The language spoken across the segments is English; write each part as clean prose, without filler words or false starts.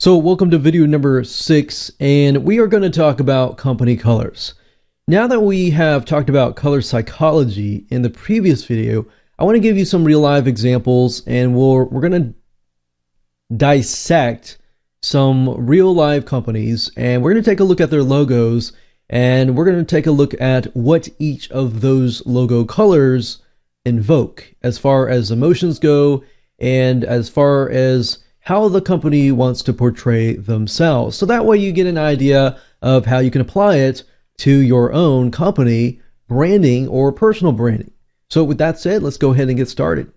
So welcome to video number 6, and we are going to talk about company colors. Now that we have talked about color psychology in the previous video, I want to give you some real life examples, and we're going to dissect some real life companies, and we're going to take a look at their logos, and we're going to take a look at what each of those logo colors invoke as far as emotions go, and as far as how the company wants to portray themselves. So that way you get an idea of how you can apply it to your own company branding or personal branding. So with that said, let's go ahead and get started.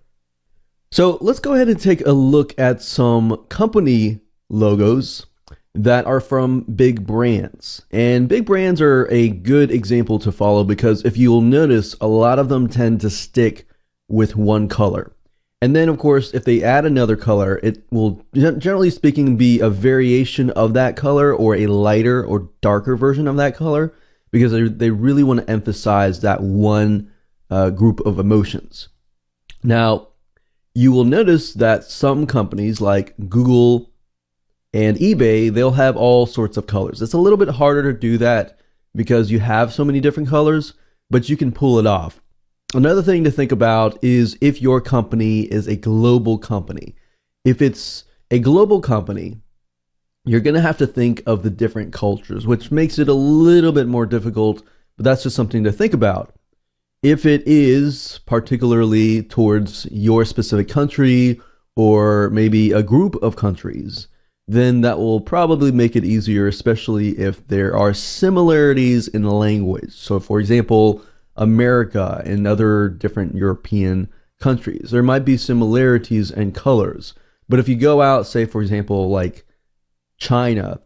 So let's go ahead and take a look at some company logos that are from big brands. And big brands are a good example to follow because if you'll notice, a lot of them tend to stick with one color. And then, of course, if they add another color, it will, generally speaking, be a variation of that color or a lighter or darker version of that color because they really want to emphasize that one group of emotions. Now, you will notice that some companies like Google and eBay, they'll have all sorts of colors. It's a little bit harder to do that because you have so many different colors, but you can pull it off. Another thing to think about is if your company is a global company. If it's a global company, you're going to have to think of the different cultures, which makes it a little bit more difficult, but that's just something to think about. If it is particularly towards your specific country or maybe a group of countries, then that will probably make it easier, especially if there are similarities in the language. So for example, America and other different European countries, there might be similarities in colors. But if you go out, say for example, like China,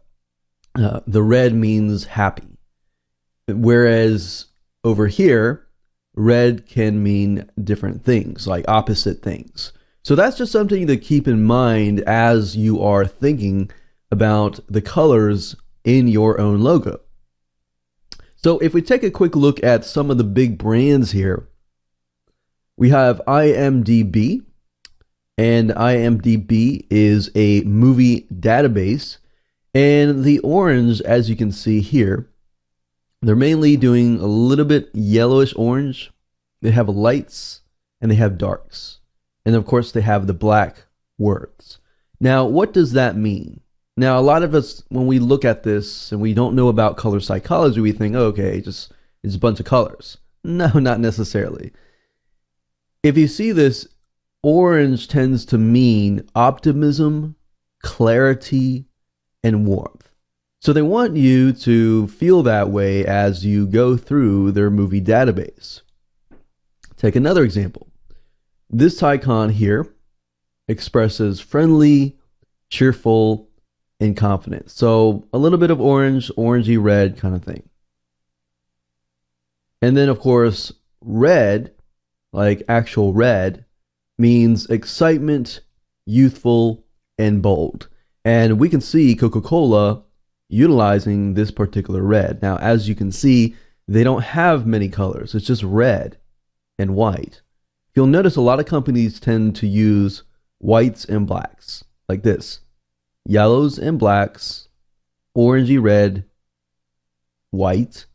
the red means happy. Whereas over here, red can mean different things, like opposite things. So that's just something to keep in mind as you are thinking about the colors in your own logo. So if we take a quick look at some of the big brands here, we have IMDb, and IMDb is a movie database, and the orange, as you can see here, they're mainly doing a little bit yellowish orange. They have lights and they have darks, and of course they have the black words. Now, what does that mean? Now, a lot of us, when we look at this and we don't know about color psychology, we think, oh, okay, it's a bunch of colors. No, not necessarily. If you see this, orange tends to mean optimism, clarity, and warmth. So they want you to feel that way as you go through their movie database. Take another example. This icon here expresses friendly, cheerful, and confident. So a little bit of orange, orangey red kind of thing. And then of course, red, like actual red, means excitement, youthful, and bold. And we can see Coca-Cola utilizing this particular red. Now, as you can see, they don't have many colors. It's just red and white. You'll notice a lot of companies tend to use whites and blacks, like this. Yellows and blacks, orangey red, white,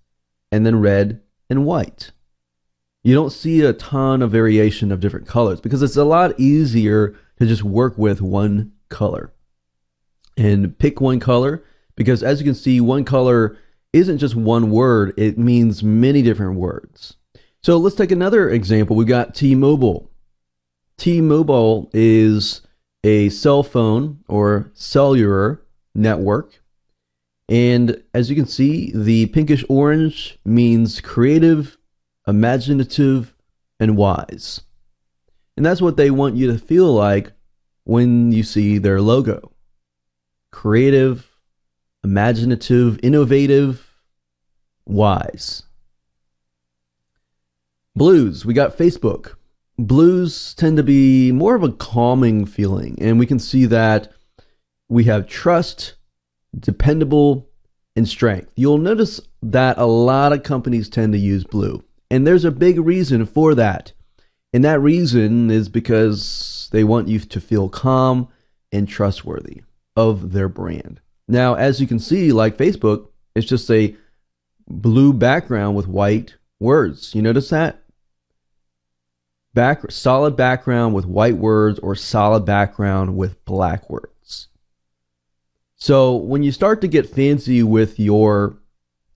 and then red and white. You don't see a ton of variation of different colors because it's a lot easier to just work with one color and pick one color because as you can see, one color isn't just one word, it means many different words. So let's take another example. We've got T-Mobile. T-Mobile is a cell phone or cellular network. And as you can see, the pinkish orange means creative, imaginative, and wise. And that's what they want you to feel like when you see their logo. Creative, imaginative, innovative, wise. Blues, we got Facebook. Blues tend to be more of a calming feeling, and we can see that we have trust, dependable, and strength. You'll notice that a lot of companies tend to use blue, and there's a big reason for that. And that reason is because they want you to feel calm and trustworthy. of their brand. Now, as you can see, like Facebook, it's just a blue background with white words. You notice that? Solid background with white words, or solid background with black words. So when you start to get fancy with your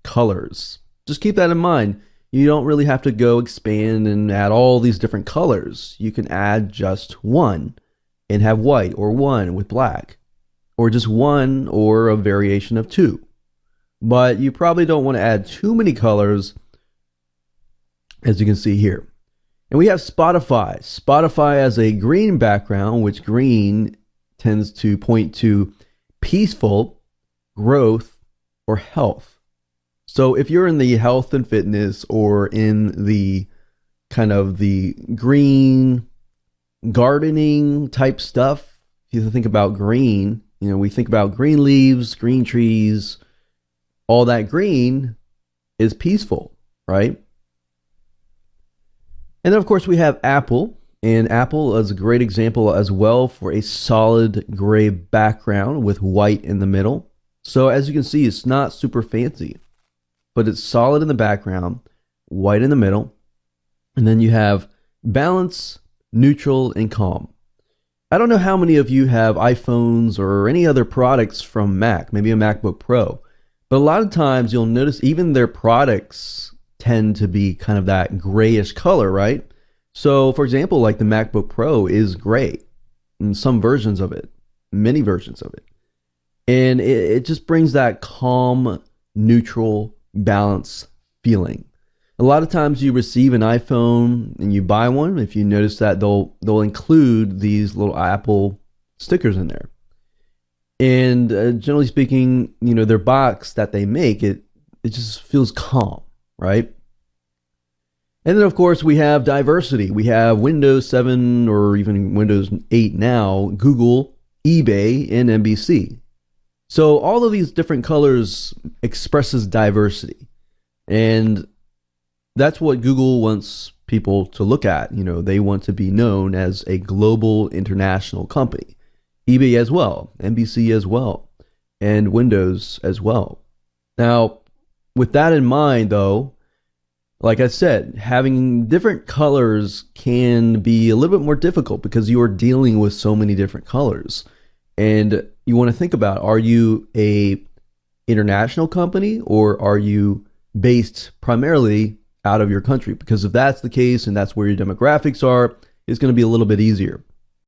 colors, just keep that in mind. You don't really have to go expand and add all these different colors. You can add just one and have white, or one with black, or just one or a variation of two. But you probably don't want to add too many colors, as you can see here. And we have Spotify. Spotify has a green background, which green tends to point to peaceful, growth, or health. So if you're in the health and fitness, or in the kind of the green gardening type stuff, if you think about green, we think about green leaves, green trees, all that green is peaceful, right? And then, of course, we have Apple, and Apple is a great example as well for a solid gray background with white in the middle. So as you can see, it's not super fancy, but it's solid in the background, white in the middle, and then you have balance, neutral, and calm. I don't know how many of you have iPhones or any other products from Mac, maybe a MacBook Pro, but a lot of times you'll notice even their products tend to be kind of that grayish color, right? So for example, like the MacBook Pro is gray in some versions of it, many versions of it. And it just brings that calm, neutral, balanced feeling. A lot of times you receive an iPhone and you buy one, if you notice that they'll include these little Apple stickers in there. And generally speaking, their box that they make, it just feels calm, right? And then, of course, we have diversity. We have Windows 7 or even Windows 8 now, Google, eBay, and NBC. So all of these different colors expresses diversity. And that's what Google wants people to look at. They want to be known as a global international company. eBay as well, NBC as well, and Windows as well. Now, with that in mind, though, like I said, having different colors can be a little bit more difficult because you are dealing with so many different colors. And you want to think about, are you a international company, or are you based primarily out of your country? Because if that's the case and that's where your demographics are, it's going to be a little bit easier.